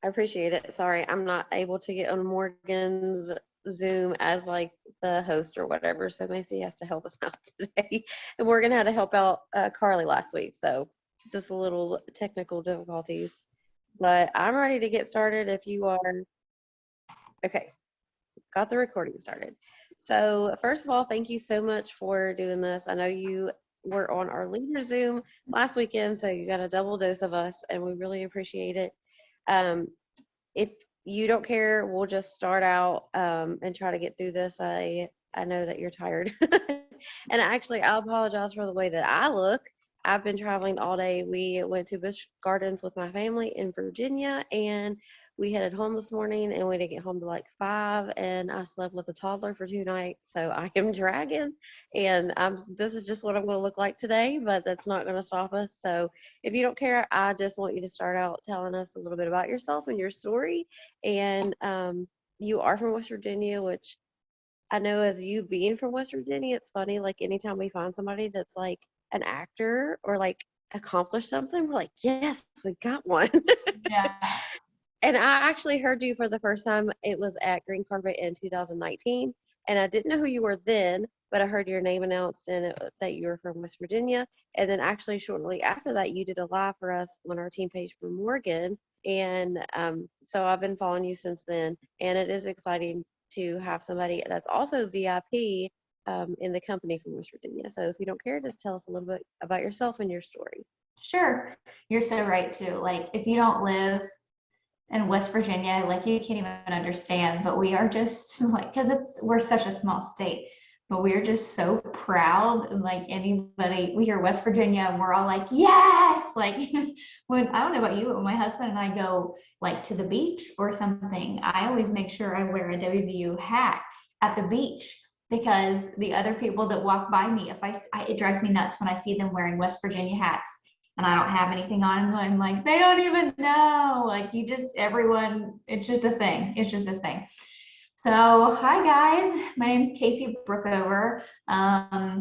I appreciate it. Sorry, I'm not able to get on Morgan's Zoom as like the host or whatever. So Macy has to help us out today. And Morgan had to help out Carly last week. So just a little technical difficulties. But I'm ready to get started if you are. Okay, got the recording started. So, first of all, thank you so much for doing this. I know you were on our leader Zoom last weekend, so you got a double dose of us, and we really appreciate it. Um, if you don't care, we'll just start out and try to get through this. I know that you're tired, and actually, I apologize for the way that I look. I've been traveling all day. We went to Busch Gardens with my family in Virginia, and we headed home this morning, and we didn't get home till like 5, and I slept with a toddler for 2 nights, so I am dragging, and this is just what I'm going to look like today, but that's not going to stop us. So if you don't care, I just want you to start out telling us a little bit about yourself and your story. And you are from West Virginia, which I know as you being from West Virginia, it's funny. Like anytime we find somebody that's like an actor or like accomplished something, we're like, yes, we got one. Yeah. And I actually heard you for the first time. It was at Green Carpet in 2019, and I didn't know who you were then, but I heard your name announced and that you were from West Virginia. And then actually shortly after that, you did a live for us on our team page for Morgan, and so I've been following you since then. And it is exciting to have somebody that's also VIP in the company from West Virginia. So if you don't care, just tell us a little bit about yourself and your story. Sure. You're so right too. Like if you don't live in West Virginia, like you can't even understand, but we are just like, because we're such a small state, but we're just so proud. And like anybody, we hear West Virginia and we're all like, yes. Like when, I don't know about you, but when my husband and I go like to the beach or something, I always make sure I wear a WVU hat at the beach, because the other people that walk by me, if it drives me nuts when I see them wearing West Virginia hats and I don't have anything on. And I'm like, they don't even know. Like you just, everyone, it's just a thing. It's just a thing. So, hi guys, my name is Kasey Brookover. I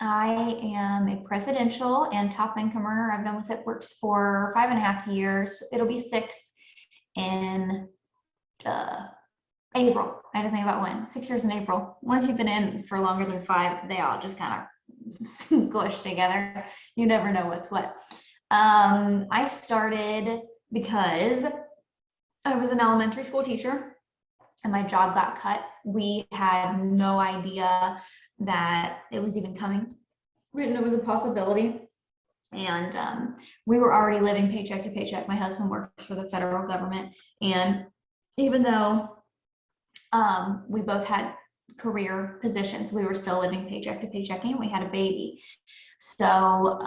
am a presidential and top income earner. I've been with It Works for 5.5 years. It'll be 6 in April. I had to think about when. 6 years in April. Once you've been in for longer than 5, they all just kind of squished together. You never know what's what. I started because I was an elementary school teacher and my job got cut. We had no idea that it was even coming. We didn't know it was a possibility. And we were already living paycheck to paycheck. My husband works for the federal government. And even though we both had career positions, we were still living paycheck to paycheck, and we had a baby. So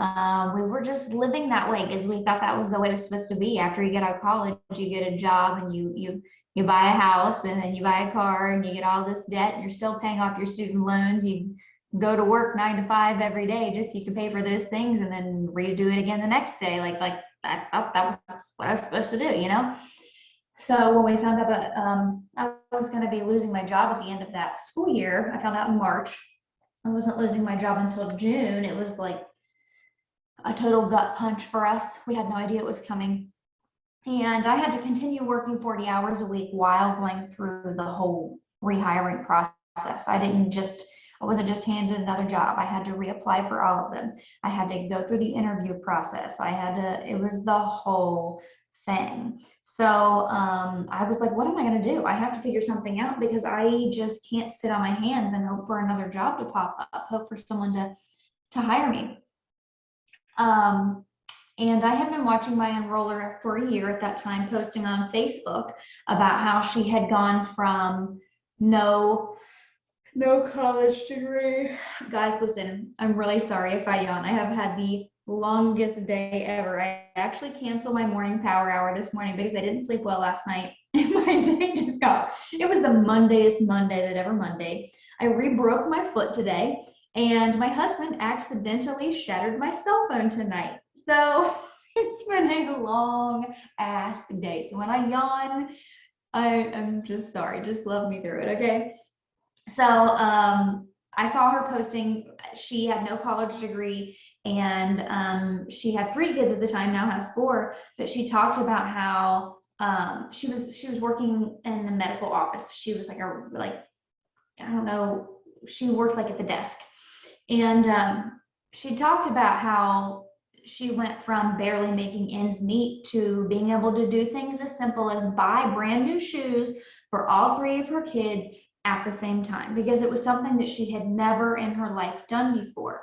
we were just living that way because we thought that was the way it was supposed to be. After you get out of college, you get a job and you buy a house, and then you buy a car, and you get all this debt, and you're still paying off your student loans. You go to work 9 to 5 every day just so you can pay for those things, and then redo it again the next day. Like I thought that was what I was supposed to do, you know? So when we found out that I was going to be losing my job at the end of that school year, I found out in March. I wasn't losing my job until June. It was like a total gut punch for us. We had no idea it was coming. And I had to continue working 40 hours a week while going through the whole rehiring process. I wasn't just handed another job. I had to reapply for all of them. I had to go through the interview process. It was the whole thing. So I was like, what am I going to do? I have to figure something out, because I just can't sit on my hands and hope for another job to pop up, hope for someone to hire me. And I had been watching my enroller for a year at that time, posting on Facebook about how she had gone from no college degree. Guys, listen, I'm really sorry if I yawn. I have had the longest day ever. I actually canceled my morning power hour this morning because I didn't sleep well last night. And my day just it was the Mondayest Monday that ever Monday. I re-broke my foot today, and my husband accidentally shattered my cell phone tonight. So it's been a long ass day. So when I yawn, I'm just sorry. Just love me through it, okay? So I saw her posting. She had no college degree, and she had 3 kids at the time, now has 4, but she talked about how she was working in the medical office. She was like I don't know, she worked like at the desk. And she talked about how she went from barely making ends meet to being able to do things as simple as buy brand new shoes for all three of her kids at the same time, because it was something that she had never in her life done before.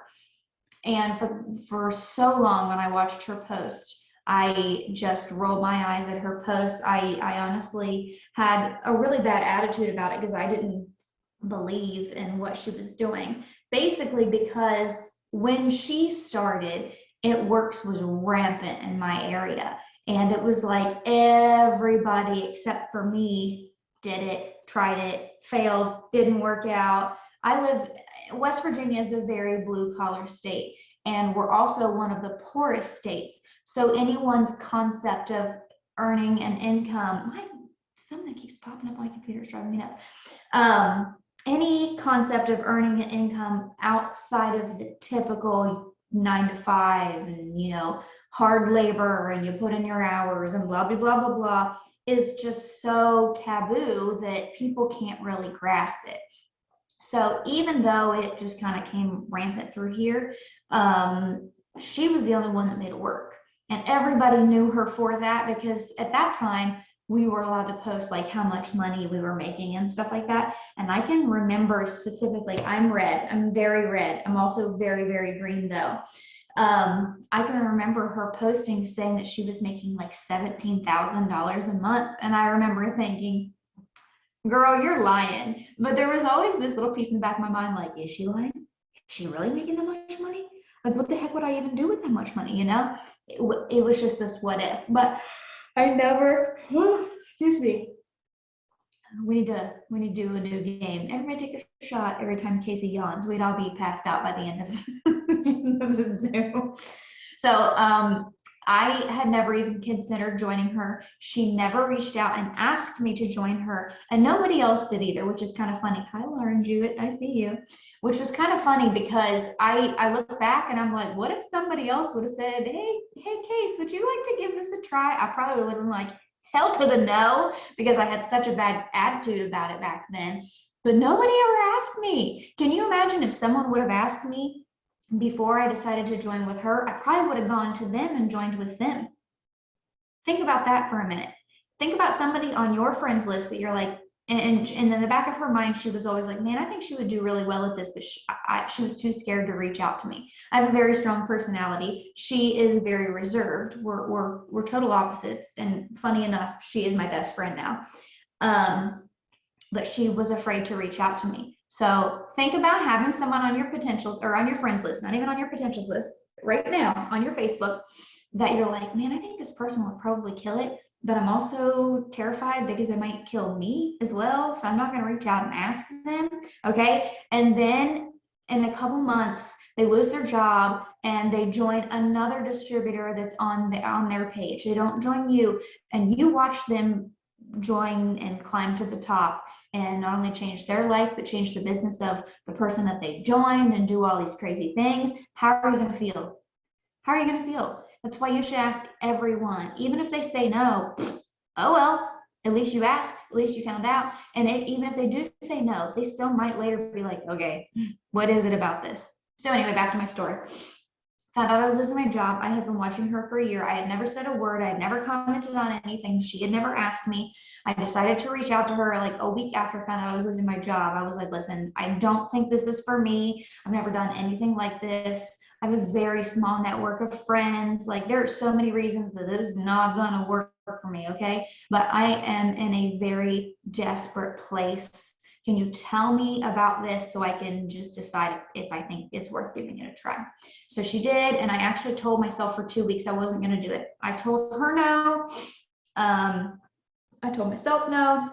And for so long, when I watched her post, I just rolled my eyes at her posts. I honestly had a really bad attitude about it because I didn't believe in what she was doing. Basically, because when she started, It Works was rampant in my area. And it was like everybody except for me did it, tried it, failed, didn't work out. West Virginia is a very blue collar state, and we're also one of the poorest states. So anyone's concept of earning an income, something keeps popping up on my computer, it's driving me nuts. Any concept of earning an income outside of the typical 9 to 5 and, hard labor and you put in your hours and blah, blah, blah, blah, blah, is just so taboo that people can't really grasp it. So even though it just kind of came rampant through here, she was the only one that made it work. And everybody knew her for that, because at that time, we were allowed to post like how much money we were making and stuff like that. And I can remember specifically, I'm red, I'm very red. I'm also very, very green though. I can remember her posting saying that she was making like $17,000 a month. And I remember thinking, girl, you're lying. But there was always this little piece in the back of my mind, like, is she lying? Is she really making that much money? Like, what the heck would I even do with that much money? It was just this what if. But I never, excuse me. We need to do a new game. Everybody take a shot every time Kasey yawns. We'd all be passed out by the end of the Zoom. So I had never even considered joining her. She never reached out and asked me to join her, and nobody else did either, which is kind of funny. Hi, Lauren Jewett, I see you. Which was kind of funny because I look back and I'm like, what if somebody else would have said, hey, Case, would you like to give this a try? I probably would have been like, hell to the no, because I had such a bad attitude about it back then. But nobody ever asked me. Can you imagine if someone would have asked me before I decided to join with her? I probably would have gone to them and joined with them. Think about that for a minute. Think about somebody on your friends list that you're like, and in the back of her mind, she was always like, man, I think she would do really well at this, but she was too scared to reach out to me. I have a very strong personality. She is very reserved. We're total opposites. And funny enough, she is my best friend now. But she was afraid to reach out to me. So think about having someone on your potentials or on your friends list, not even on your potentials list, right now on your Facebook, that you're like, man, I think this person will probably kill it, but I'm also terrified because they might kill me as well. So I'm not going to reach out and ask them. Okay. And then in a couple months, they lose their job and they join another distributor that's on their page. They don't join you, and you watch them join and climb to the top and not only change their life, but change the business of the person that they joined and do all these crazy things. How are you going to feel? How are you going to feel? That's why you should ask everyone. Even if they say no, oh well, at least you asked, at least you found out. And even if they do say no, they still might later be like, okay, what is it about this? So anyway, back to my story. Found out I was losing my job. I had been watching her for a year. I had never said a word. I had never commented on anything. She had never asked me. I decided to reach out to her like a week after I found out I was losing my job. I was like, listen, I don't think this is for me. I've never done anything like this. I have a very small network of friends. Like, there are so many reasons that this is not going to work for me, okay? But I am in a very desperate place. Can you tell me about this so I can just decide if I think it's worth giving it a try? So she did, and I actually told myself for 2 weeks I wasn't going to do it. I told her no. I told myself no.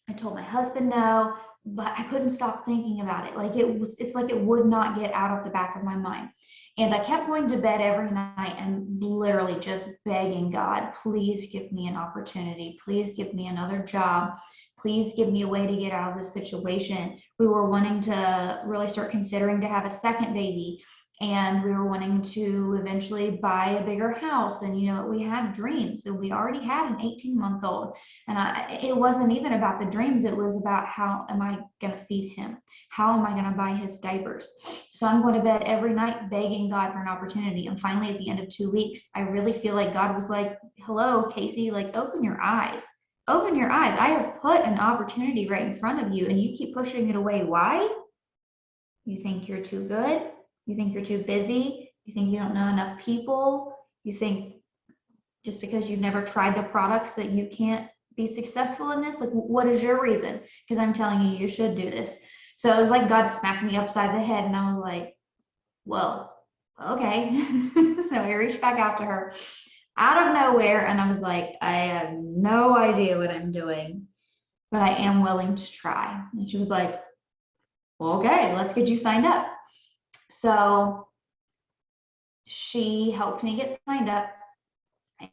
I told my husband no, but I couldn't stop thinking about it. Like, it's like it would not get out of the back of my mind. And I kept going to bed every night and literally just begging God, please give me an opportunity. Please give me another job. Please give me a way to get out of this situation. We were wanting to really start considering to have a second baby. and we were wanting to eventually buy a bigger house. And, we had dreams, and we already had an 18-month-old. And it wasn't even about the dreams. It was about, how am I going to feed him? How am I going to buy his diapers? So I'm going to bed every night begging God for an opportunity. And finally, at the end of 2 weeks, I really feel like God was like, hello, Kasey, like, open your eyes. Open your eyes. I have put an opportunity right in front of you, and you keep pushing it away. Why? You think you're too good? You think you're too busy? You think you don't know enough people? You think just because you've never tried the products that you can't be successful in this? Like, what is your reason? Because I'm telling you, you should do this. So it was like God smacked me upside the head, and I was like, well, okay. So I reached back out to her out of nowhere, and I was like, I have no idea what I'm doing, but I am willing to try. And she was like, well, okay, let's get you signed up. So she helped me get signed up.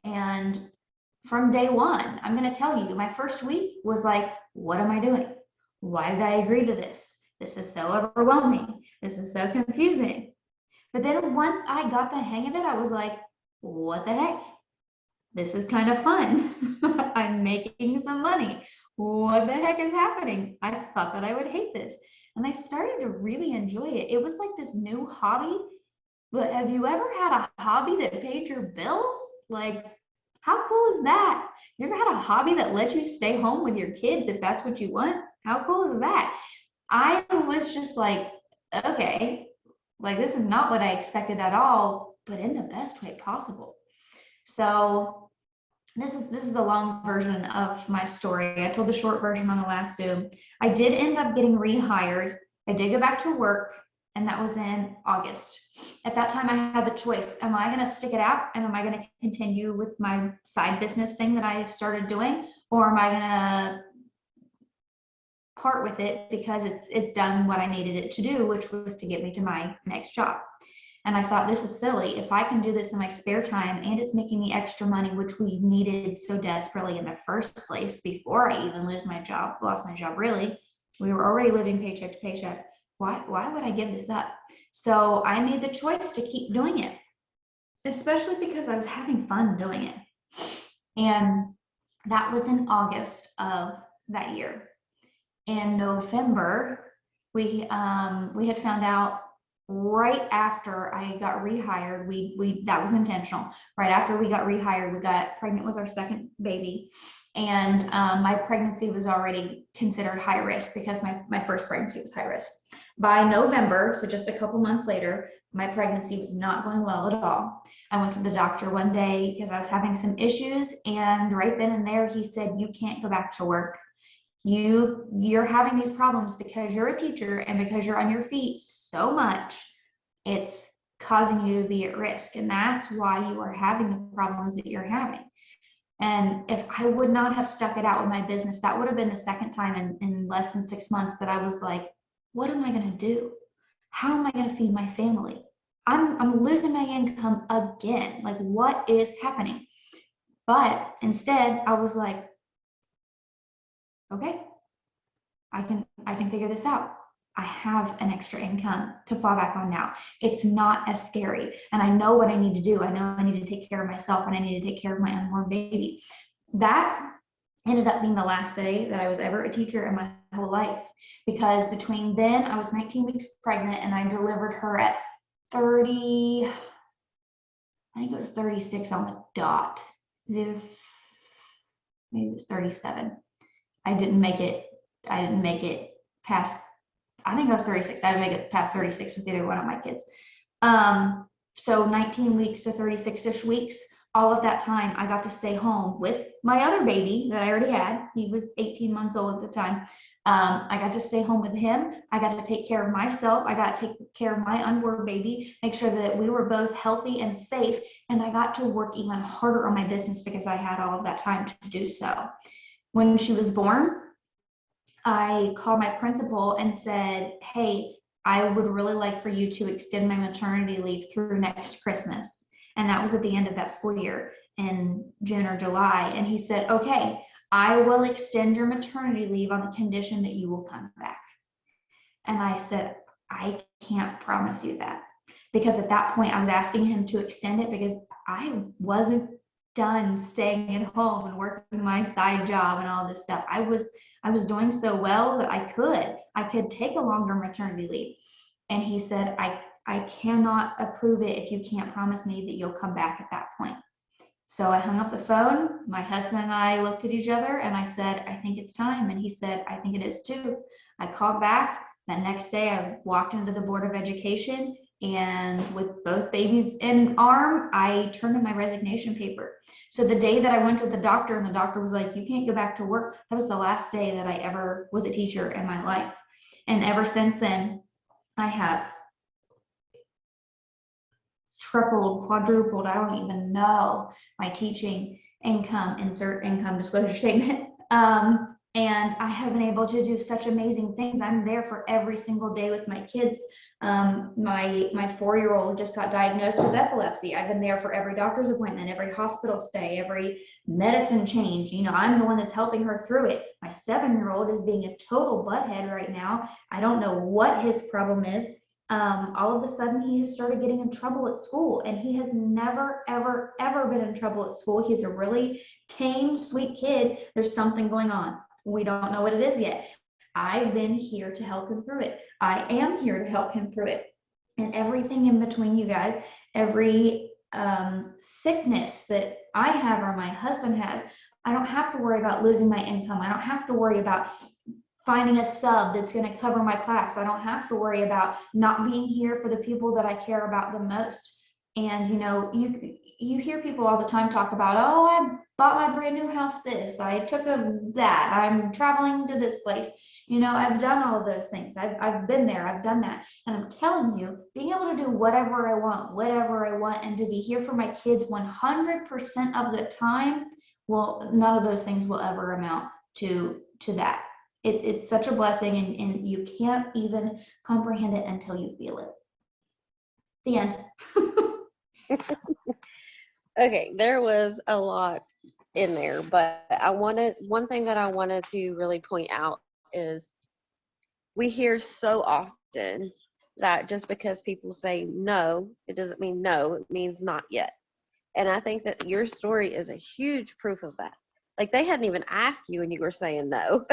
And from day one, I'm going to tell you, my first week was like, what am I doing? Why did I agree to this? This is so overwhelming. This is so confusing. But then once I got the hang of it, I was like, what the heck? This is kind of fun. I'm making some money. What the heck is happening? I thought that I would hate this. And I started to really enjoy it. It was like this new hobby. But have you ever had a hobby that paid your bills? Like, how cool is that? You ever had a hobby that lets you stay home with your kids if that's what you want? How cool is that? I was just like, okay, like, this is not what I expected at all, but in the best way possible. So this is the long version of my story. I told the short version on the last Zoom. I did end up getting rehired. I did go back to work, and that was in August. At that time, I had the choice. Am I going to stick it out, and am I going to continue with my side business thing that I started doing, or am I going to part with it because it's done what I needed it to do, which was to get me to my next job? And I thought, this is silly. If I can do this in my spare time and it's making me extra money, which we needed so desperately in the first place before I even lost my job, really. We were already living paycheck to paycheck. Why would I give this up? So I made the choice to keep doing it, especially because I was having fun doing it. And that was in August of that year. In November, we had found out right after I got rehired, that was intentional. Right after we got rehired, we got pregnant with our second baby, and my pregnancy was already considered high risk because my first pregnancy was high risk. By November, so just a couple months later, my pregnancy was not going well at all. I went to the doctor one day because I was having some issues, and right then and there, he said, you can't go back to work. You're having these problems because you're a teacher and because you're on your feet so much, it's causing you to be at risk. And that's why you are having the problems that you're having. And if I would not have stuck it out with my business, that would have been the second time in less than 6 months that I was like, what am I going to do? How am I going to feed my family? I'm losing my income again. Like, what is happening? But instead, I was like, okay, I can figure this out. I have an extra income to fall back on now. It's not as scary. And I know what I need to do. I know I need to take care of myself, and I need to take care of my unborn baby. That ended up being the last day that I was ever a teacher in my whole life, because between then, I was 19 weeks pregnant, and I delivered her at 30, I think it was 36 on the dot. Maybe it was 37. I didn't make it past, I think I was 36. I didn't make it past 36 with either one of my kids. So 19 weeks to 36-ish weeks, all of that time, I got to stay home with my other baby that I already had. He was 18 months old at the time. I got to stay home with him. I got to take care of myself. I got to take care of my unborn baby, make sure that we were both healthy and safe. And I got to work even harder on my business because I had all of that time to do so. When she was born, I called my principal and said, hey, I would really like for you to extend my maternity leave through next Christmas. And that was at the end of that school year in June or July. And he said, okay, I will extend your maternity leave on the condition that you will come back. And I said, I can't promise you that, because at that point I was asking him to extend it because I wasn't done staying at home and working my side job and all this stuff. I was doing so well that I could take a longer maternity leave. And he said, I cannot approve it if you can't promise me that you'll come back at that point. So I hung up the phone. My husband and I looked at each other and I said, I think it's time. And he said, I think it is too. I called back. That next day, I walked into the Board of Education, and with both babies in arm, I turned in my resignation paper. So the day that I went to the doctor and the doctor was like, you can't go back to work, that was the last day that I ever was a teacher in my life. And ever since then, I have tripled, quadrupled, I don't even know, my teaching income, insert income disclosure statement. And I have been able to do such amazing things. I'm there for every single day with my kids. My 4-year-old just got diagnosed with epilepsy. I've been there for every doctor's appointment, every hospital stay, every medicine change. I'm the one that's helping her through it. My 7-year-old is being a total butthead right now. I don't know what his problem is. All of a sudden he has started getting in trouble at school, and he has never, ever, ever been in trouble at school. He's a really tame, sweet kid. There's something going on. We don't know what it is yet. I've been here to help him through it. I am here to help him through it. And everything in between, you guys, every sickness that I have or my husband has, I don't have to worry about losing my income. I don't have to worry about finding a sub that's going to cover my class. I don't have to worry about not being here for the people that I care about the most. And you hear people all the time talk about, oh, I bought my brand new house this, I took that, I'm traveling to this place. I've done all of those things. I've been there, I've done that. And I'm telling you, being able to do whatever I want, and to be here for my kids 100% of the time, well, none of those things will ever amount to that. It's such a blessing, and you can't even comprehend it until you feel it. The end. Okay, there was a lot in there, but one thing that I wanted to really point out is we hear so often that just because people say no, it doesn't mean no, it means not yet. And I think that your story is a huge proof of that. Like, they hadn't even asked you and you were saying no.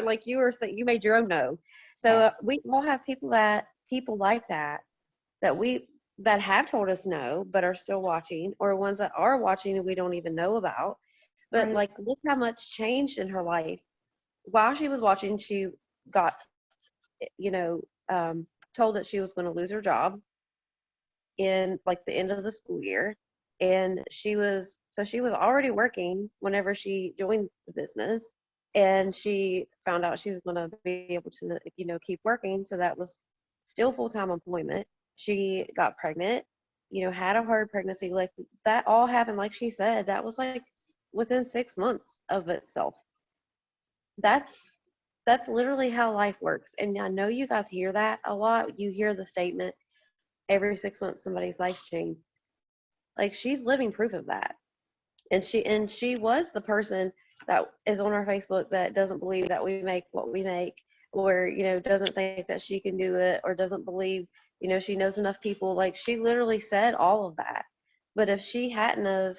Like you were saying, you made your own no. So we all have people like that that have told us no but are still watching, or ones that are watching and we don't even know about. But Right. like, look how much changed in her life. While she was watching, she got you know told that she was going to lose her job in like the end of the school year, and she was already working whenever she joined the business, and she found out she was going to be able to keep working, so that was still full-time employment. She got pregnant, had a hard pregnancy. Like, that all happened, like she said, that was like within 6 months of itself. That's literally how life works. And I know you guys hear that a lot. You hear the statement, every 6 months somebody's life changed. Like, she's living proof of that. And she was the person that is on our Facebook that doesn't believe that we make what we make, or doesn't think that she can do it, or doesn't believe she knows enough people. Like, she literally said all of that. But if she hadn't have,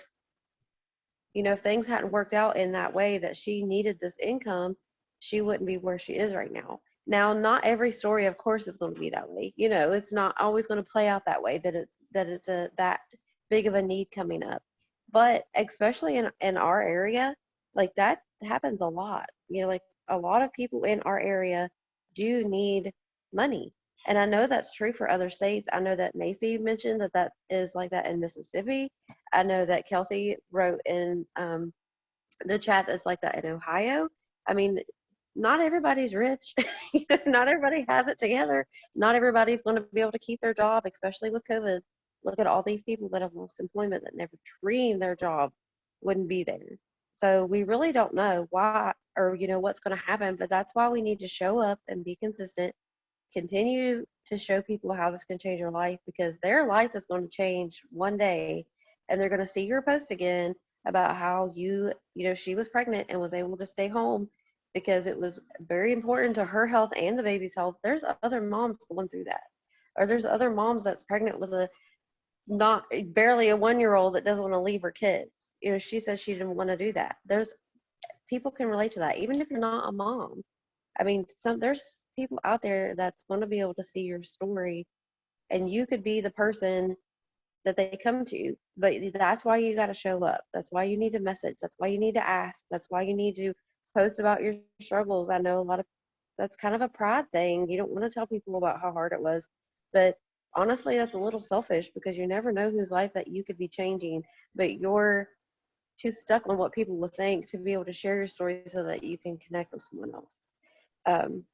if things hadn't worked out in that way that she needed this income, she wouldn't be where she is right now. Now, not every story, of course, is going to be that way. It's not always going to play out that way, that it's that big of a need coming up. But especially in our area, like, that happens a lot. Like, a lot of people in our area do need money. And I know that's true for other states. I know that Macy mentioned that is like that in Mississippi. I know that Kelsey wrote in the chat that's like that in Ohio. I mean, not everybody's rich. Not everybody has it together. Not everybody's going to be able to keep their job, especially with COVID. Look at all these people that have lost employment that never dreamed their job wouldn't be there. So we really don't know why, or what's going to happen. But that's why we need to show up and be consistent. Continue to show people how this can change your life, because their life is going to change one day, and they're going to see your post again about how she was pregnant and was able to stay home because it was very important to her health and the baby's health. There's other moms going through that. Or there's other moms that's pregnant with a not barely a 1-year-old that doesn't want to leave her kids. She says she didn't want to do that. There's people can relate to that, even if you're not a mom. I mean, there's people out there that's going to be able to see your story, and you could be the person that they come to. But that's why you got to show up. That's why you need to message. That's why you need to ask. That's why you need to post about your struggles. I know a lot of that's kind of a pride thing. You don't want to tell people about how hard it was, but honestly, that's a little selfish because you never know whose life that you could be changing. But you're too stuck on what people will think to be able to share your story so that you can connect with someone else. Um,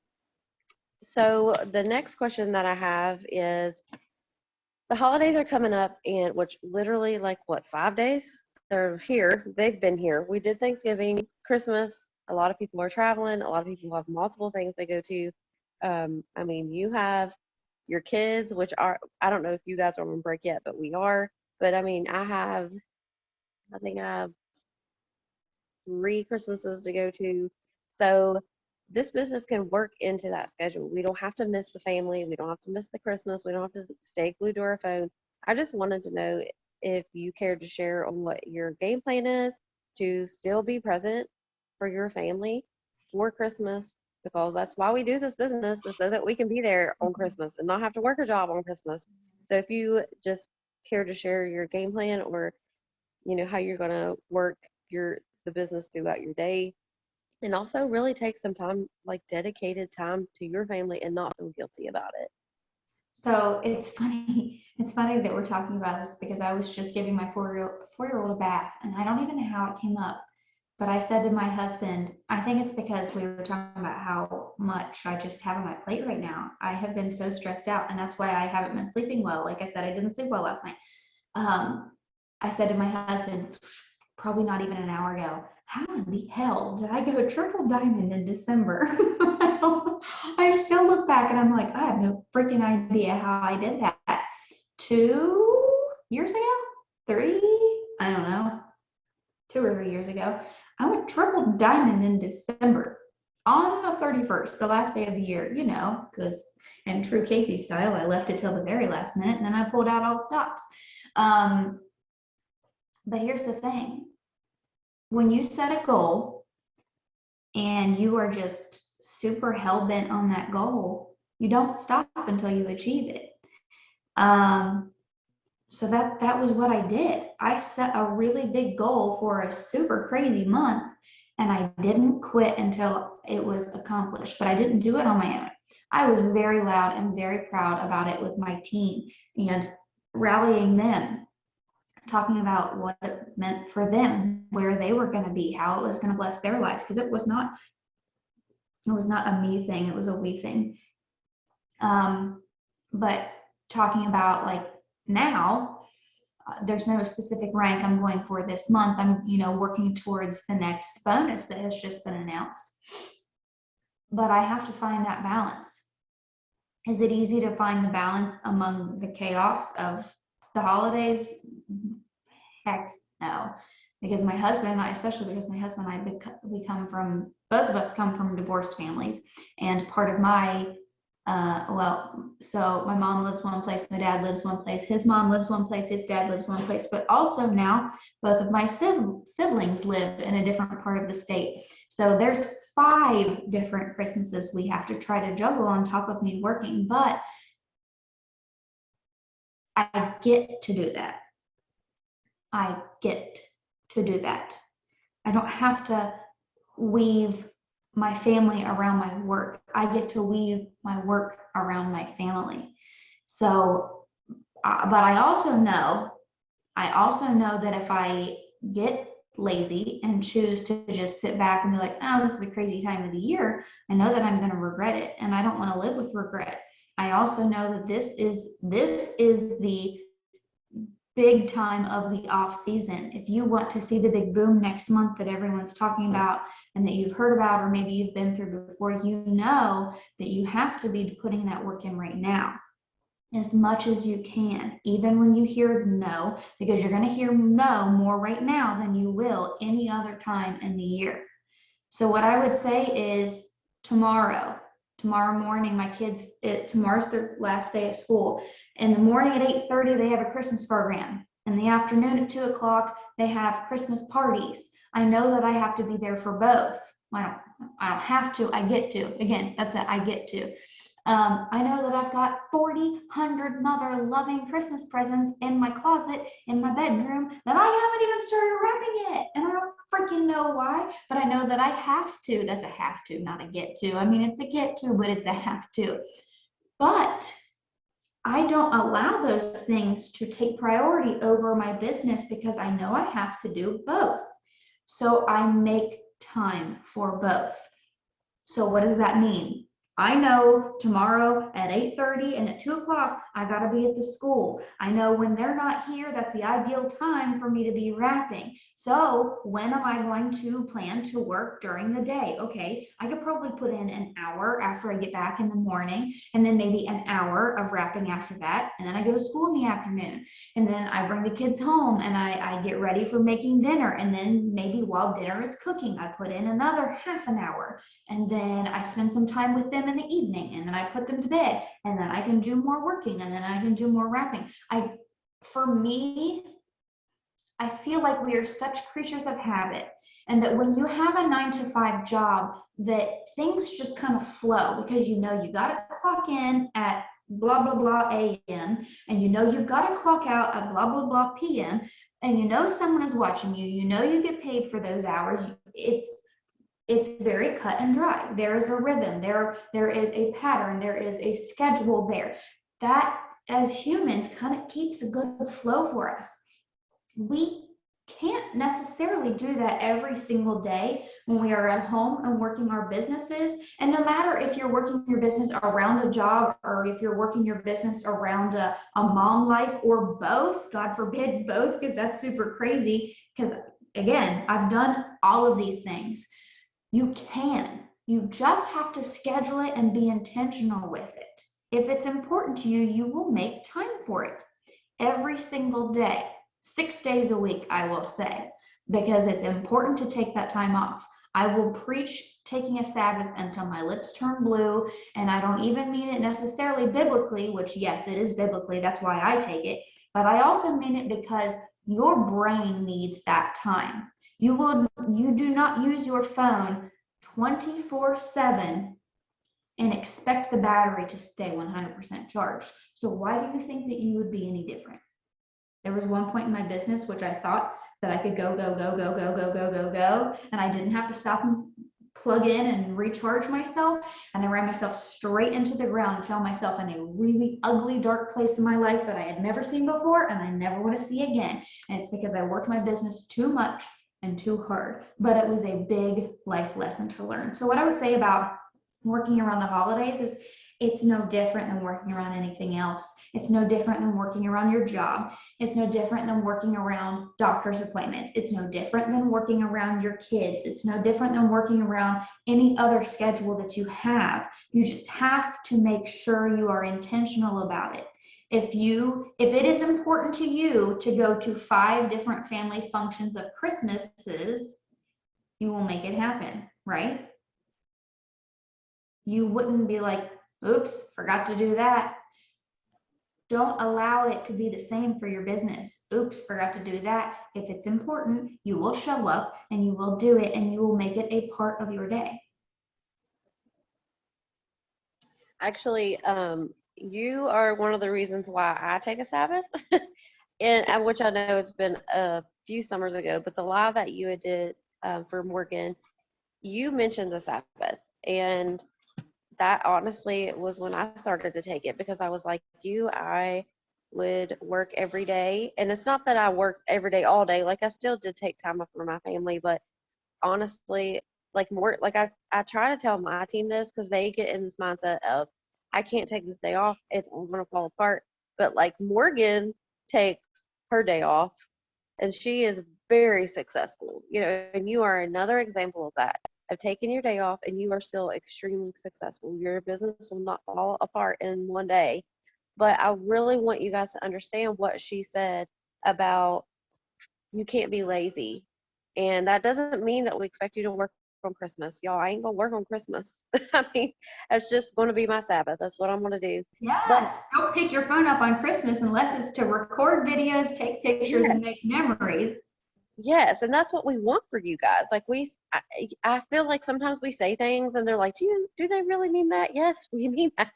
so the next question that I have is the holidays are coming up, and which literally like what 5 days they're here. They've been here. We did Thanksgiving, Christmas. A lot of people are traveling. A lot of people have multiple things they go to. I mean, you have your kids, which are I don't know if you guys are on break yet, but we are. But I mean, I think I have 3 Christmases to go to. So this business can work into that schedule. We don't have to miss the family. We don't have to miss the Christmas. We don't have to stay glued to our phone. I just wanted to know if you cared to share on what your game plan is to still be present for your family for Christmas, because that's why we do this business, is so that we can be there on Christmas and not have to work a job on Christmas. So if you just care to share your game plan, or how you're going to work the business throughout your day, and also really take some time, like dedicated time to your family, and not feel guilty about it. So it's funny. It's funny that we're talking about this because I was just giving my four-year-old a bath, and I don't even know how it came up. But I said to my husband, I think it's because we were talking about how much I just have on my plate right now. I have been so stressed out, and that's why I haven't been sleeping well. Like I said, I didn't sleep well last night. I said to my husband, probably not even an hour ago, how in the hell did I go triple diamond in December? I still look back and I'm like, I have no freaking idea how I did that. 2 years ago? 3? I don't know. 2 or 3 years ago. I went triple diamond in December on the 31st, the last day of the year, because in true Kasey style, I left it till the very last minute and then I pulled out all the stops. But here's the thing. When you set a goal and you are just super hell-bent on that goal, you don't stop until you achieve it. So that was what I did. I set a really big goal for a super crazy month, and I didn't quit until it was accomplished, but I didn't do it on my own. I was very loud and very proud about it with my team and rallying them, talking about what it meant for them, where they were going to be, how it was going to bless their lives, because it was not a me thing, it was a we thing. But talking about like now, there's no specific rank I'm going for this month. I'm working towards the next bonus that has just been announced, but I have to find that balance. Is it easy to find the balance among the chaos of the holidays? Heck no, because my husband and I, especially because my husband and I, both of us come from divorced families, and part of my, so my mom lives one place, my dad lives one place, his mom lives one place, his dad lives one place, but also now both of my siblings live in a different part of the state. So there's 5 different Christmases we have to try to juggle on top of me working, but I get to do that. I get to do that. I don't have to weave my family around my work. I get to weave my work around my family. So, but I also know that if I get lazy and choose to just sit back and be like, oh, this is a crazy time of the year, I know that I'm going to regret it, and I don't want to live with regret. I also know that this is the big time of the off season. If you want to see the big boom next month that everyone's talking about and that you've heard about, or maybe you've been through before, you know that you have to be putting that work in right now as much as you can, even when you hear no, because you're going to hear no more right now than you will any other time in the year. So what I would say is tomorrow, Tomorrow morning, my kids, tomorrow's their last day of school. In the morning at 8:30, they have a Christmas program. In the afternoon at 2 o'clock, they have Christmas parties. I know that I have to be there for both. I don't have to, I get to. Again, that's a I get to. I know that I've got 100 mother loving Christmas presents in my closet, in my bedroom, that I haven't even started wrapping yet. And I don't freaking know why, but I know that I have to. That's a have to, not a get to. I mean, it's a get to, but it's a have to. But I don't allow those things to take priority over my business because I know I have to do both. So I make time for both. So what does that mean? I know tomorrow at 8:30 and at 2 o'clock, I got to be at the school. I know when they're not here, that's the ideal time for me to be wrapping. So when am I going to plan to work during the day? Okay, I could probably put in an hour after I get back in the morning, and then maybe an hour of wrapping after that. And then I go to school in the afternoon. And then I bring the kids home and I get ready for making dinner. And then maybe while dinner is cooking, I put in another half an hour. And then I spend some time with them in the evening, and then I put them to bed, and then I can do more working, and then I can do more wrapping. For me, I feel like we are such creatures of habit, and that when you have a 9 to 5 job, that things just kind of flow because you know you got to clock in at blah blah blah a.m. and you know you've got to clock out at blah blah blah p.m. and you know someone is watching you. You know you get paid for those hours. It's very cut and dry. There is a rhythm, there is a pattern, there is a schedule there. That, as humans, kind of keeps a good flow for us. We can't necessarily do that every single day when we are at home and working our businesses. And no matter if you're working your business around a job or if you're working your business around a mom life, or both, God forbid both, because that's super crazy. Because again, I've done all of these things. You can. You just have to schedule it and be intentional with it. If it's important to you, you will make time for it every single day, 6 days a week, I will say, because it's important to take that time off. I will preach taking a Sabbath until my lips turn blue, and I don't even mean it necessarily biblically, which yes, it is biblically, that's why I take it, but I also mean it because your brain needs that time. You do not use your phone 24/7 and expect the battery to stay 100% charged. So why do you think that you would be any different? There was one point in my business which I thought that I could go, and I didn't have to stop and plug in and recharge myself. And I ran myself straight into the ground and found myself in a really ugly, dark place in my life that I had never seen before and I never want to see again. And it's because I worked my business too much and too hard, but it was a big life lesson to learn. So what I would say about working around the holidays is it's no different than working around anything else. It's no different than working around your job. It's no different than working around doctor's appointments. It's no different than working around your kids. It's no different than working around any other schedule that you have. You just have to make sure you are intentional about it. If it is important to you to go to 5 different family functions of Christmases, you will make it happen, right? You wouldn't be like, oops, forgot to do that. Don't allow it to be the same for your business. Oops, forgot to do that. If it's important, you will show up and you will do it and you will make it a part of your day. Actually, you are one of the reasons why I take a Sabbath, and which I know it's been a few summers ago, but the live that you had did for Morgan, you mentioned the Sabbath, and that honestly was when I started to take it, because I was like you, I would work every day, and it's not that I worked every day all day, like I still did take time off for my family, but honestly, like more like I try to tell my team this because they get in this mindset of I can't take this day off, it's all gonna fall apart. But like Morgan takes her day off and she is very successful, and you are another example of that, of taking your day off and you are still extremely successful. Your business will not fall apart in one day. But I really want you guys to understand what she said about you can't be lazy. And that doesn't mean that we expect you to work on Christmas. Y'all, I ain't gonna work on Christmas. I mean, that's just gonna be my Sabbath. That's what I'm gonna do. But Yes, don't pick your phone up on Christmas unless it's to record videos, take pictures, yeah, and make memories. yes, and that's what we want for you guys. Like I feel like sometimes we say things and they're like, do they really mean that? Yes, we mean that.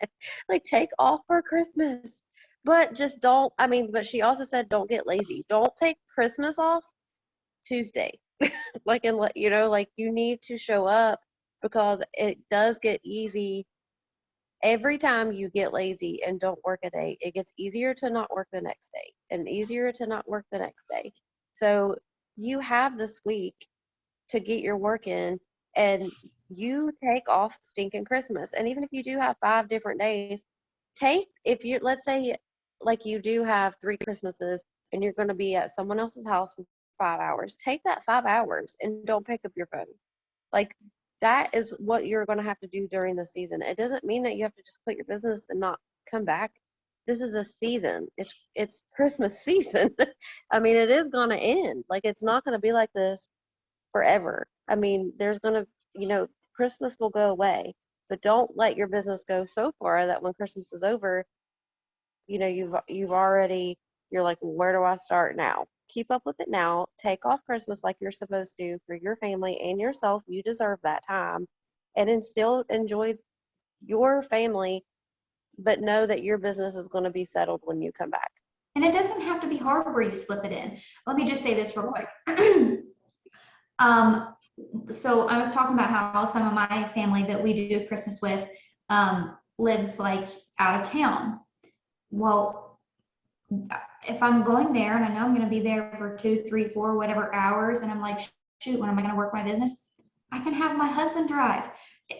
Like take off for Christmas. But just don't, I mean, but she also said don't get lazy. Don't take Christmas off Tuesday. Like and let like you need to show up because it does get easy every time you get lazy and don't work a day. It gets easier to not work the next day and easier to not work the next day. So you have this week to get your work in and you take off stinking Christmas. And even if you do have 5 different days, if you, let's say, like you do have 3 Christmases and you're going to be at someone else's house for 5 hours, take that 5 hours and don't pick up your phone. Like that is what you're going to have to do during the season. It doesn't mean that you have to just quit your business and not come back. This is a season. It's Christmas season. I mean, it is going to end. Like it's not going to be like this forever. I mean, there's going to, Christmas will go away, but don't let your business go so far that when Christmas is over, you've already, you're like, well, where do I start now? Keep up with it now. Take off Christmas like you're supposed to for your family and yourself. You deserve that time. And then still enjoy your family, but know that your business is going to be settled when you come back. And it doesn't have to be hard where you slip it in. Let me just say this real quick. So I was talking about how some of my family that we do Christmas with lives like out of town. Well, if I'm going there and I know I'm going to be there for 2, 3, 4, whatever hours, and I'm like, shoot, when am I going to work my business? I can have my husband drive.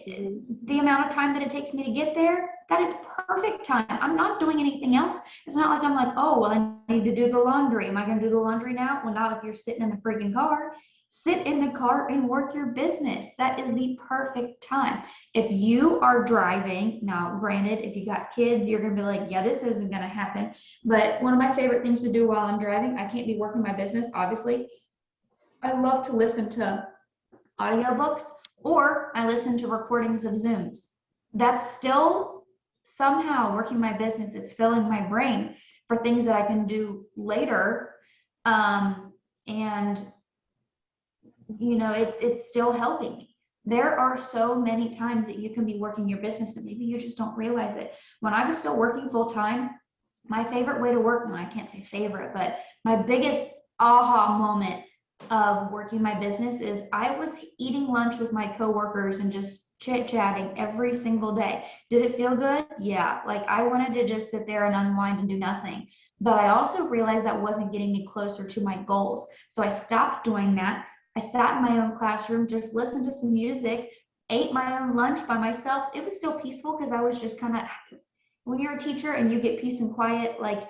The amount of time that it takes me to get there, that is perfect time. I'm not doing anything else. It's not like I'm like, oh, well, I need to do the laundry. Am I going to do the laundry now? Well, not if you're sitting in the freaking car. Sit in the car and work your business. That is the perfect time. If you are driving, now granted, if you got kids, you're going to be like, yeah, this isn't going to happen. But one of my favorite things to do while I'm driving, I can't be working my business, obviously. I love to listen to audiobooks or I listen to recordings of Zooms. That's still somehow working my business. It's filling my brain for things that I can do later. And it's still helping me. There are so many times that you can be working your business that maybe you just don't realize it. When I was still working full time, my favorite way to work, well, I can't say favorite, but my biggest aha moment of working my business is I was eating lunch with my coworkers and just chit-chatting every single day. Did it feel good? Yeah. Like I wanted to just sit there and unwind and do nothing. But I also realized that wasn't getting me closer to my goals. So I stopped doing that. I sat in my own classroom, just listened to some music, ate my own lunch by myself. It was still peaceful because I was just kind of, when you're a teacher and you get peace and quiet, like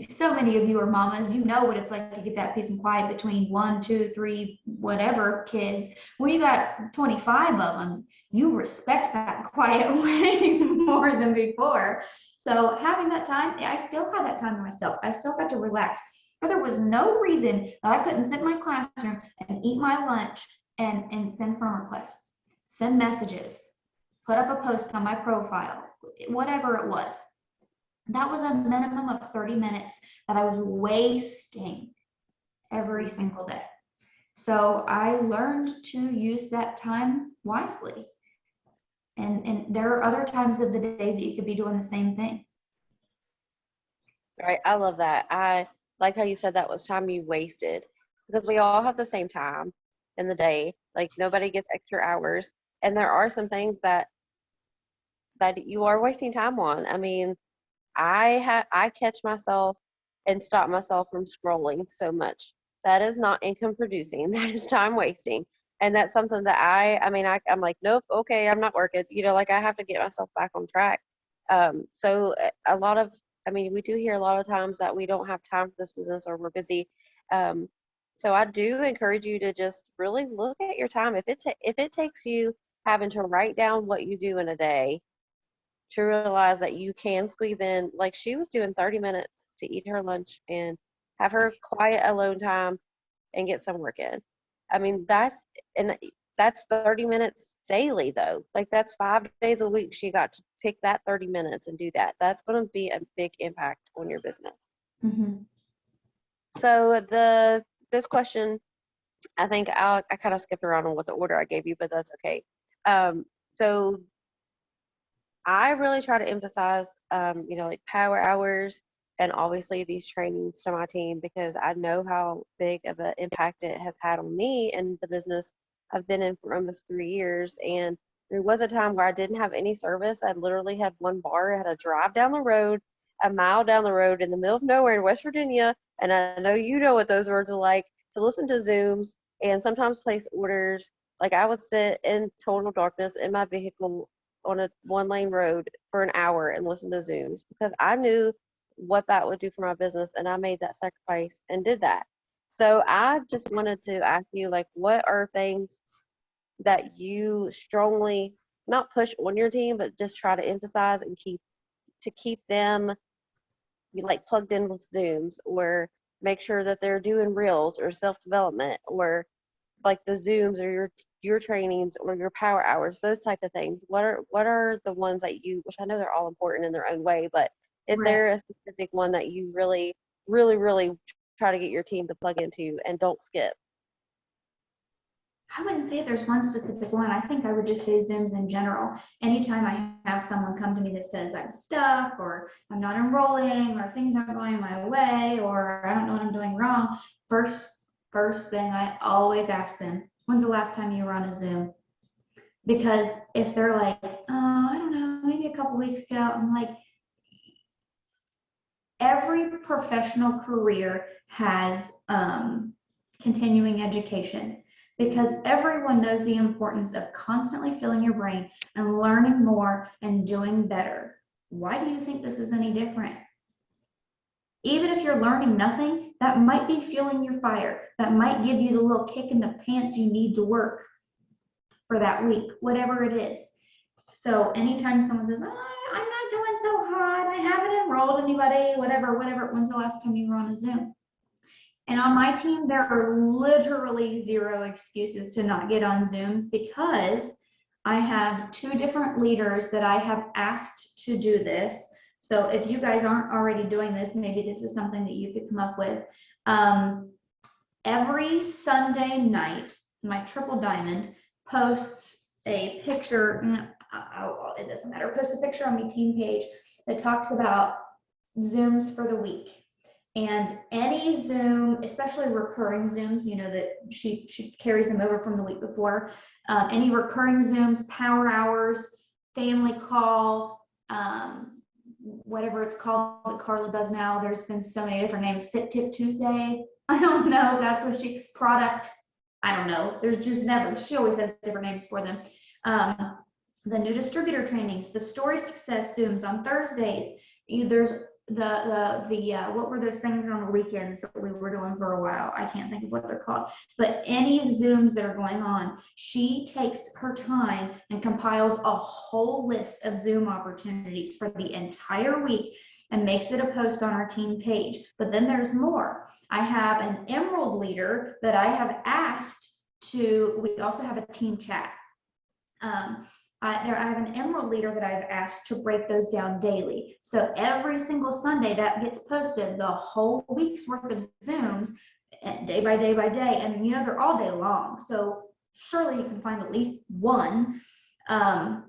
so many of you are mamas, you know what it's like to get that peace and quiet between 1, 2, 3, whatever kids. When you got 25 of them, you respect that quiet way more than before. So having that time, I still had that time to myself. I still got to relax. But there was no reason that I couldn't sit in my classroom and eat my lunch and send friend requests, send messages, put up a post on my profile, whatever it was. That was a minimum of 30 minutes that I was wasting every single day. So I learned to use that time wisely. And there are other times of the days that you could be doing the same thing. Right. I love that. I like how you said that was time you wasted because we all have the same time in the day. Like nobody gets extra hours. And there are some things that you are wasting time on. I mean, I catch myself and stop myself from scrolling so much. That is not income producing. That is time wasting. And that's something that I'm like, nope, okay, I'm not working. Like I have to get myself back on track. So a lot of, we do hear a lot of times that we don't have time for this business or we're busy. So I do encourage you to just really look at your time. If it takes you having to write down what you do in a day, to realize that you can squeeze in, like she was doing 30 minutes to eat her lunch and have her quiet alone time and get some work in. I mean, that's that's 30 minutes daily though. Like that's 5 days a week. She got to pick that 30 minutes and do that. That's going to be a big impact on your business. Mm-hmm. So this question, I think I kind of skipped around on what the order I gave you, but that's okay. So I really try to emphasize, like power hours and obviously these trainings to my team because I know how big of an impact it has had on me and the business I've been in for almost 3 years. And there was a time where I didn't have any service. I literally had one bar. I had to drive down the road, a mile down the road in the middle of nowhere in West Virginia. And I know you know what those words are like, to listen to Zooms and sometimes place orders. Like I would sit in total darkness in my vehicle on a 1 lane road for an hour and listen to Zooms because I knew what that would do for my business and I made that sacrifice and did that. So I just wanted to ask you, like, what are things that you strongly not push on your team, but just try to emphasize and keep them like plugged in with Zooms, or make sure that they're doing reels or self-development, or like the Zooms or your trainings or your power hours, those type of things. What are the ones that you, which I know they're all important in their own way, but is Right. there a specific one that you really, really, really try to get your team to plug into and don't skip? I wouldn't say there's one specific one. I think I would just say Zooms in general. Anytime I have someone come to me that says I'm stuck or I'm not enrolling or things aren't going my way or I don't know what I'm doing wrong, first thing I always ask them, when's the last time you were on a Zoom? Because if they're like, oh, I don't know, maybe a couple weeks ago, I'm like, every professional career has continuing education because everyone knows the importance of constantly filling your brain and learning more and doing better. Why do you think this is any different? Even if you're learning nothing, that might be fueling your fire. That might give you the little kick in the pants you need to work for that week, whatever it is. So anytime someone says, oh, I'm not doing so hot, I haven't enrolled anybody, whatever, when's the last time you were on a Zoom? And on my team, there are literally zero excuses to not get on Zooms because I have 2 different leaders that I have asked to do this. So if you guys aren't already doing this, maybe this is something that you could come up with. Every Sunday night, my Triple Diamond posts a picture, it doesn't matter, post a picture on my team page that talks about Zooms for the week. And any Zoom, especially recurring Zooms, that she carries them over from the week before, any recurring Zooms, power hours, family call, whatever it's called that Carla does now. There's been so many different names. Fit Tip Tuesday. I don't know. That's what product. I don't know. There's just never, she always has different names for them. The new distributor trainings, the story success Zooms on Thursdays. There's the what were those things on the weekends that we were doing for a while? I can't think of what they're called, but any Zooms that are going on, she takes her time and compiles a whole list of Zoom opportunities for the entire week and makes it a post on our team page. But then there's more. I have an Emerald leader that I have asked to, we also have a team chat. I have an Emerald leader that I've asked to break those down daily. So every single Sunday that gets posted, the whole week's worth of Zooms, day by day by day. And they're all day long. So surely you can find at least one. The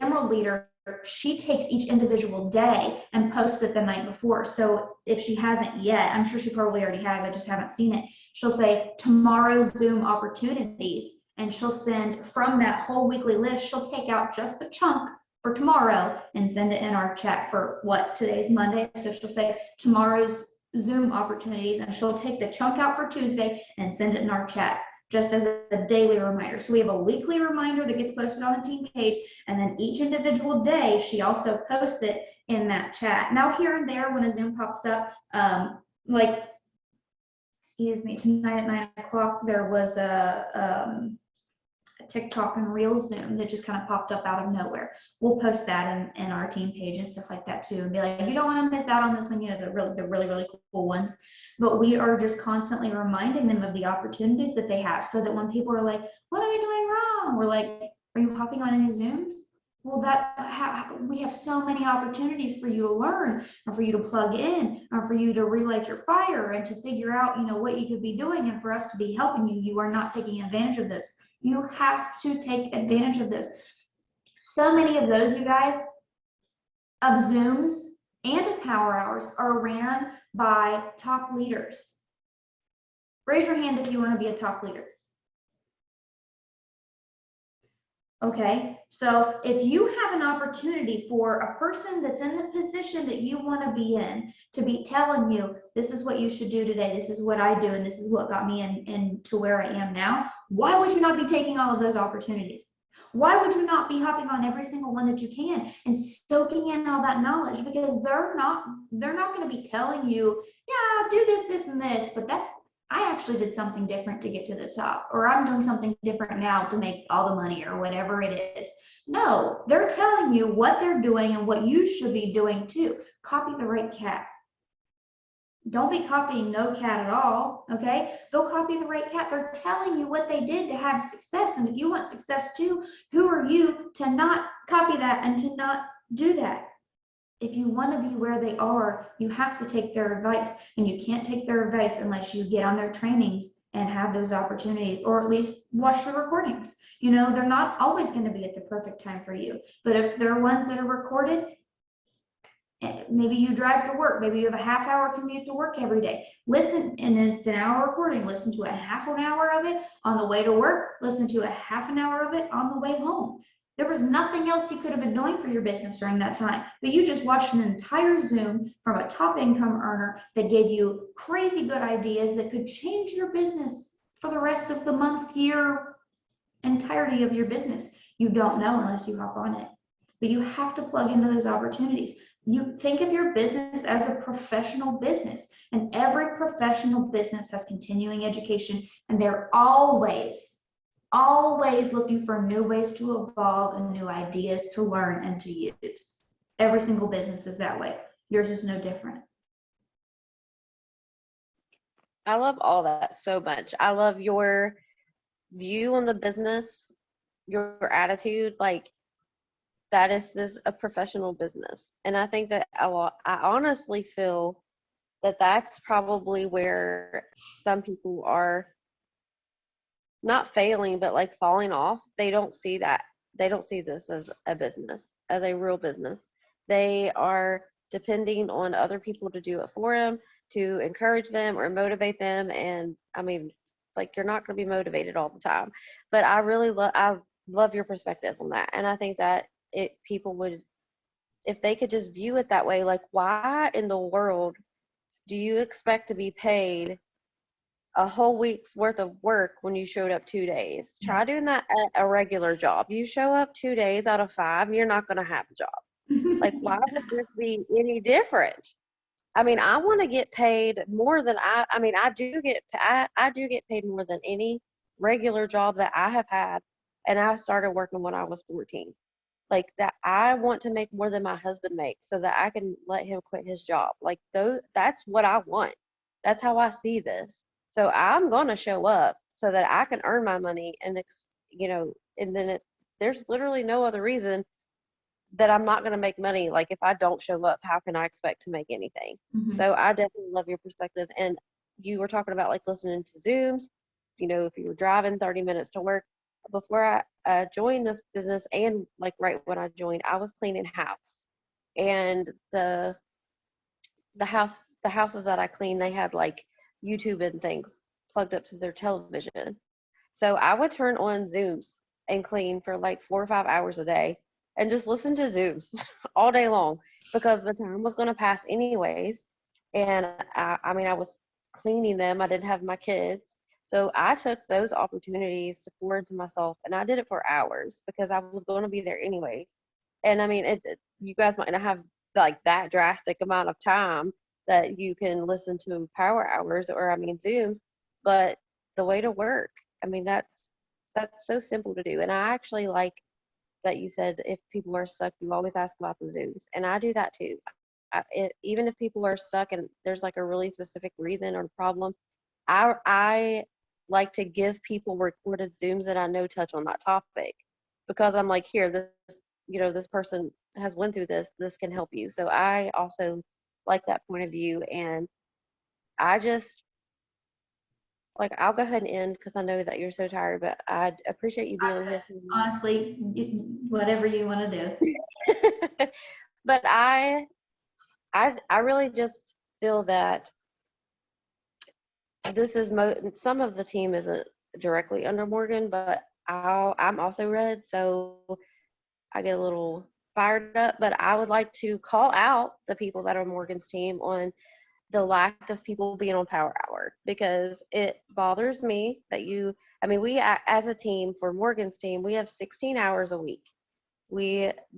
Emerald leader, she takes each individual day and posts it the night before. So if she hasn't yet, I'm sure she probably already has, I just haven't seen it. She'll say tomorrow's Zoom opportunities. And she'll send from that whole weekly list, she'll take out just the chunk for tomorrow and send it in our chat for today's Monday. So she'll say tomorrow's Zoom opportunities, and she'll take the chunk out for Tuesday and send it in our chat just as a daily reminder. So we have a weekly reminder that gets posted on the team page, and then each individual day, she also posts it in that chat. Now here and there when a Zoom pops up, excuse me, tonight at 9 o'clock, there was a TikTok and Reels Zoom that just kind of popped up out of nowhere. We'll post that in our team page and stuff like that too, and be like, you don't want to miss out on this one, the really cool ones. But we are just constantly reminding them of the opportunities that they have, so that when people are like, what am I doing wrong? We're like, are you hopping on any Zooms? Well, we have so many opportunities for you to learn, or for you to plug in, or for you to relight your fire, and to figure out, what you could be doing, and for us to be helping you. You are not taking advantage of this. You have to take advantage of this. So many of those, you guys, of Zooms and of power hours are ran by top leaders. Raise your hand if you want to be a top leader. Okay, so if you have an opportunity for a person that's in the position that you want to be in to be telling you, this is what you should do today, this is what I do, and this is what got me in to where I am now, why would you not be taking all of those opportunities? Why would you not be hopping on every single one that you can and soaking in all that knowledge? Because they're not going to be telling you, yeah, do this, and this, but I actually did something different to get to the top, or I'm doing something different now to make all the money, or whatever it is. No, they're telling you what they're doing and what you should be doing too. Copy the right cat. Don't be copying no cat at all, okay? Go copy the right cat. They're telling you what they did to have success. And if you want success too, who are you to not copy that and to not do that? If you want to be where they are, you have to take their advice, and you can't take their advice unless you get on their trainings and have those opportunities, or at least watch the recordings. They're not always going to be at the perfect time for you, but if they're ones that are recorded, maybe you drive to work, maybe you have a half-hour commute to work every day, listen, and it's an hour recording, listen to a half an hour of it on the way to work, listen to a half an hour of it on the way home. There was nothing else you could have been doing for your business during that time, but you just watched an entire Zoom from a top income earner that gave you crazy good ideas that could change your business for the rest of the month, year, entirety of your business. You don't know unless you hop on it, but you have to plug into those opportunities. You think of your business as a professional business, and every professional business has continuing education, and they're always looking for new ways to evolve and new ideas to learn and to use. Every single business is that way. Yours is no different. I love all that so much. I love your view on the business, your attitude. Like, that is a professional business. And I think that I honestly feel that that's probably where some people are not failing, but like falling off. They don't see that. They don't see this as a business, as a real business. They are depending on other people to do it for them, to encourage them or motivate them. And I mean, like, you're not going to be motivated all the time. But I love your perspective on that. And I think that people would, if they could just view it that way, like, why in the world do you expect to be paid a whole week's worth of work when you showed up 2 days? Try doing that at a regular job. You show up 2 days out of 5, you're not going to have a job. Like, why would this be any different? I mean, I want to get paid more than I do get paid more than any regular job that I have had. And I started working when I was 14. Like, that, I want to make more than my husband makes so that I can let him quit his job. Like, that's what I want. That's how I see this. So I'm going to show up so that I can earn my money, and and then there's literally no other reason that I'm not going to make money. Like, if I don't show up, how can I expect to make anything? Mm-hmm. So I definitely love your perspective. And you were talking about like listening to Zooms, if you were driving 30 minutes to work. Before I joined this business, and like right when I joined, I was cleaning house, and the houses that I cleaned, they had like YouTube and things plugged up to their television. So I would turn on Zooms and clean for like 4 or 5 hours a day and just listen to Zooms all day long, because the time was going to pass anyways. And I was cleaning them. I didn't have my kids. So I took those opportunities to pour into myself, and I did it for hours because I was going to be there anyways. And I mean, you guys might not have like that drastic amount of time that you can listen to power hours or Zooms, but the way to work, I mean, that's that's so simple to do. And I actually like that you said if people are stuck, you always ask about the Zooms. And I do that too. Even if people are stuck and there's like a really specific reason or problem, I like to give people recorded Zooms that I know touch on that topic, because I'm like, here, this person has went through this. This can help you. So I also like that point of view, and I just like I'll go ahead and end because I know that you're so tired, but I appreciate you being on here for me. Honestly, whatever you want to do. But I really just feel that this is some of the team isn't directly under Morgan, but I'm also red, so I get a little fired up. But I would like to call out the people that are Morgan's team on the lack of people being on Power Hour, because it bothers me that we as a team for Morgan's team, we have 16 hours a week.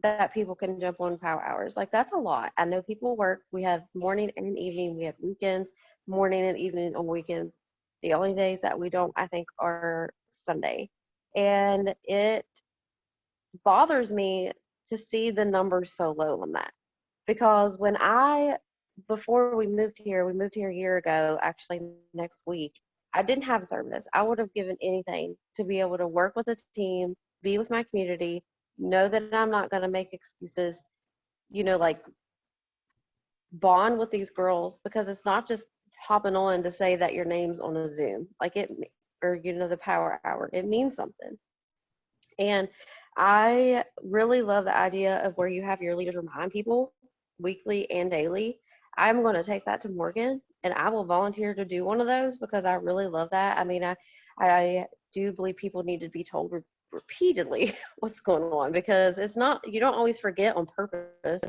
That people can jump on Power Hours. Like, that's a lot. I know people work. We have morning and evening. We have weekends, morning and evening on weekends. The only days that we don't, I think, are Sunday. And it bothers me to see the numbers so low on that. Because before we moved here a year ago, actually next week, I didn't have service. I would have given anything to be able to work with a team, be with my community, know that I'm not going to make excuses, like bond with these girls, because it's not just hopping on to say that your name's on a Zoom, or the Power Hour. It means something. And I really love the idea of where you have your leaders remind people weekly and daily. I'm going to take that to Morgan, and I will volunteer to do one of those because I really love that. I mean, I do believe people need to be told repeatedly what's going on, because you don't always forget on purpose,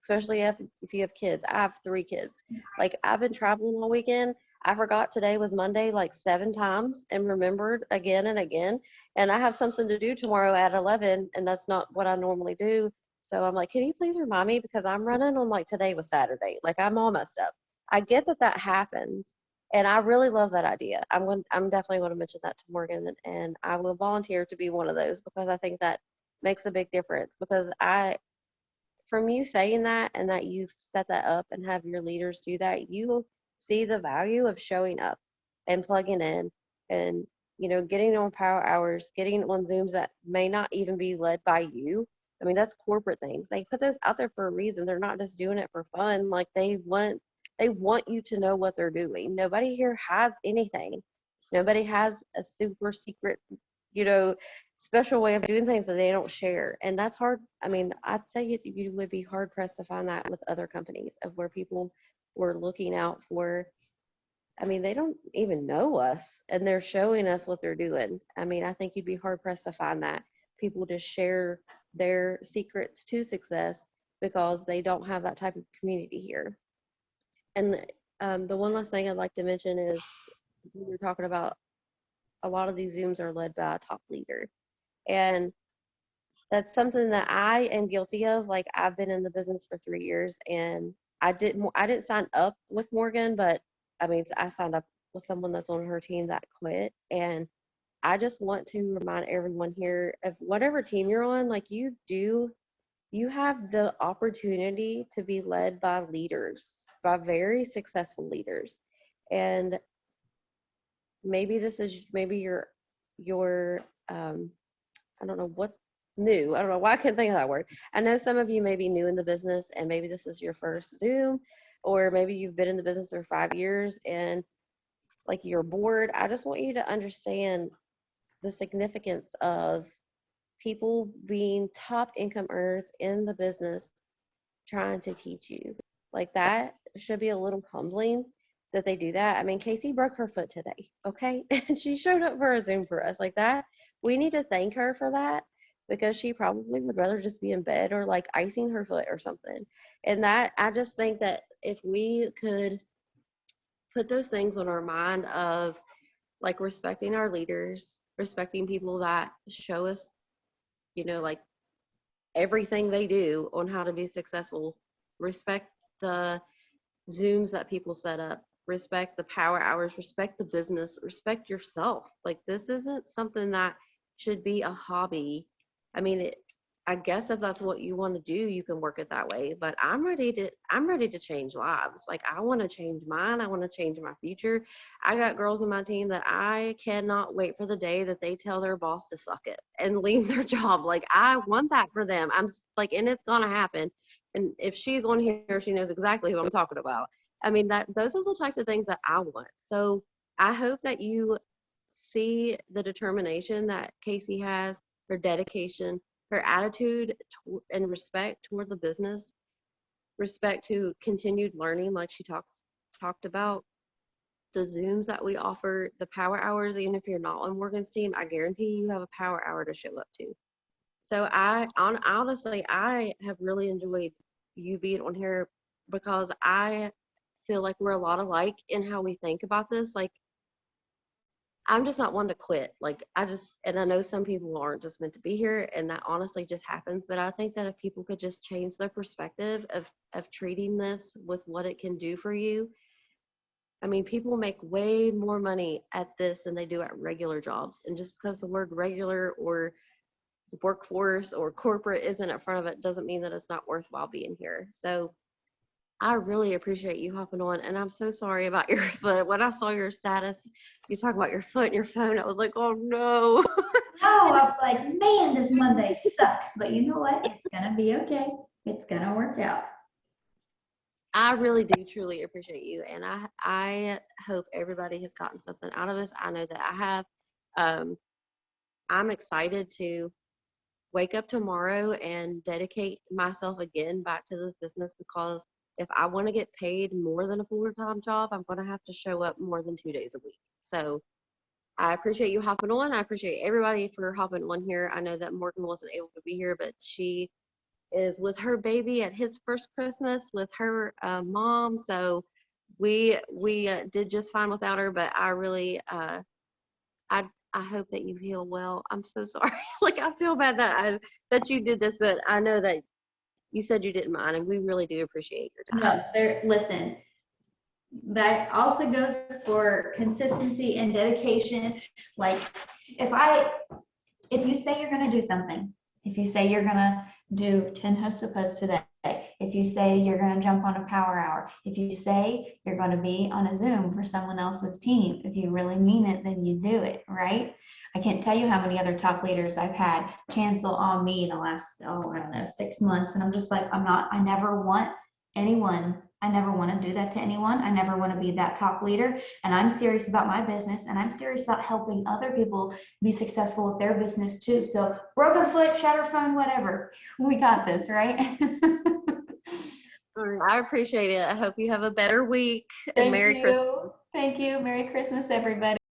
especially if you have kids. I have 3 kids. Like, I've been traveling all weekend. I forgot today was Monday like 7 times and remembered again and again. And I have something to do tomorrow at 11, and that's not what I normally do. So I'm like, can you please remind me, because I'm running on like today was Saturday. Like, I'm all messed up. I get that happens, and I really love that idea. I'm definitely going to mention that to Morgan, and I will volunteer to be one of those, because I think that makes a big difference. Because from you saying that, and that you've set that up and have your leaders do that, you will see the value of showing up and plugging in, and getting on Power Hours, getting on Zooms that may not even be led by you. I mean, that's corporate things. They put those out there for a reason. They're not just doing it for fun. Like, they want you to know what they're doing. Nobody here hides anything. Nobody has a super secret, you know, special way of doing things that they don't share. And that's hard. I mean, I'd say you would be hard pressed to find that with other companies, of where people were looking out for. I mean, they don't even know us, and they're showing us what they're doing. I mean, I think you'd be hard pressed to find that people just share their secrets to success, because they don't have that type of community here. And the one last thing I'd like to mention is, we were talking about, a lot of these Zooms are led by a top leader. And that's something that I am guilty of. Like, I've been in the business for 3 years, and I didn't sign up with Morgan, but I mean, I signed up with someone that's on her team that quit. And I just want to remind everyone here, of whatever team you're on, like, you have the opportunity to be led by leaders, by very successful leaders. And maybe your I don't know what new. I don't know why I couldn't think of that word. I know some of you may be new in the business, and maybe this is your first Zoom, or maybe you've been in the business for 5 years and like you're bored. I just want you to understand the significance of people being top income earners in the business trying to teach you. Like, that should be a little humbling that they do that. I mean, Kasey broke her foot today, okay? And she showed up for a Zoom for us. Like, that, we need to thank her for that, because she probably would rather just be in bed or like icing her foot or something. And that, I just think that if we could put those things on our mind, of like respecting our leaders, respecting people that show us, like everything they do on how to be successful, respect the Zooms that people set up, respect the Power Hours, respect the business, respect yourself. Like, this isn't something that should be a hobby. I mean, I guess if that's what you want to do, you can work it that way. But I'm ready to change lives. Like I want to change mine. I want to change my future. I got girls on my team that I cannot wait for the day that they tell their boss to suck it and leave their job. Like I want that for them. I'm just like, and it's gonna happen. And if she's on here, she knows exactly who I'm talking about. I mean, that those are the types of things that I want. So I hope that you see the determination that Kasey has, her dedication, her attitude and respect toward the business, respect to continued learning, like she talked about, the Zooms that we offer, the power hours. Even if you're not on Morgan's team, I guarantee you have a power hour to show up to. So honestly, I have really enjoyed you being on here because I feel like we're a lot alike in how we think about this. Like I'm just not one to quit. Like and I know some people aren't just meant to be here, and that honestly just happens. But I think that if people could just change their perspective of treating this with what it can do for you. I mean, people make way more money at this than they do at regular jobs. And just because the word regular or workforce or corporate isn't in front of it doesn't mean that it's not worthwhile being here. So I really appreciate you hopping on, and I'm so sorry about your foot. When I saw your status, you talk about your foot and your phone, I was like, oh no. No, I was like, man, this Monday sucks. But you know what? It's gonna be okay. It's gonna work out. I really do truly appreciate you, and I hope everybody has gotten something out of this. I know that I have. I'm excited to wake up tomorrow and dedicate myself again back to this business because if I want to get paid more than a full-time job, I'm going to have to show up more than 2 days a week. So I appreciate you hopping on. I appreciate everybody for hopping on here. I know that Morgan wasn't able to be here, but she is with her baby at his first Christmas with her mom. So we did just fine without her, but I really I hope that you heal well. I'm so sorry. Like I feel bad that you did this, but I know that you said you didn't mind, and we really do appreciate your time. No, listen, that also goes for consistency and dedication. Like if you say you're going to do something, if you say you're going to do 10 hosted posts today, if you say you're going to jump on a power hour, if you say you're going to be on a Zoom for someone else's team, if you really mean it, then you do it, right? I can't tell you how many other top leaders I've had cancel on me in the last, I don't know, 6 months. And I'm just like, I never want I never want to do that to anyone. I never want to be that top leader. And I'm serious about my business, and I'm serious about helping other people be successful with their business too. So broken foot, shattered phone, whatever. We got this, right? I appreciate it. I hope you have a better week. And Thank Merry Christmas. you. Thank you. Merry Christmas, everybody.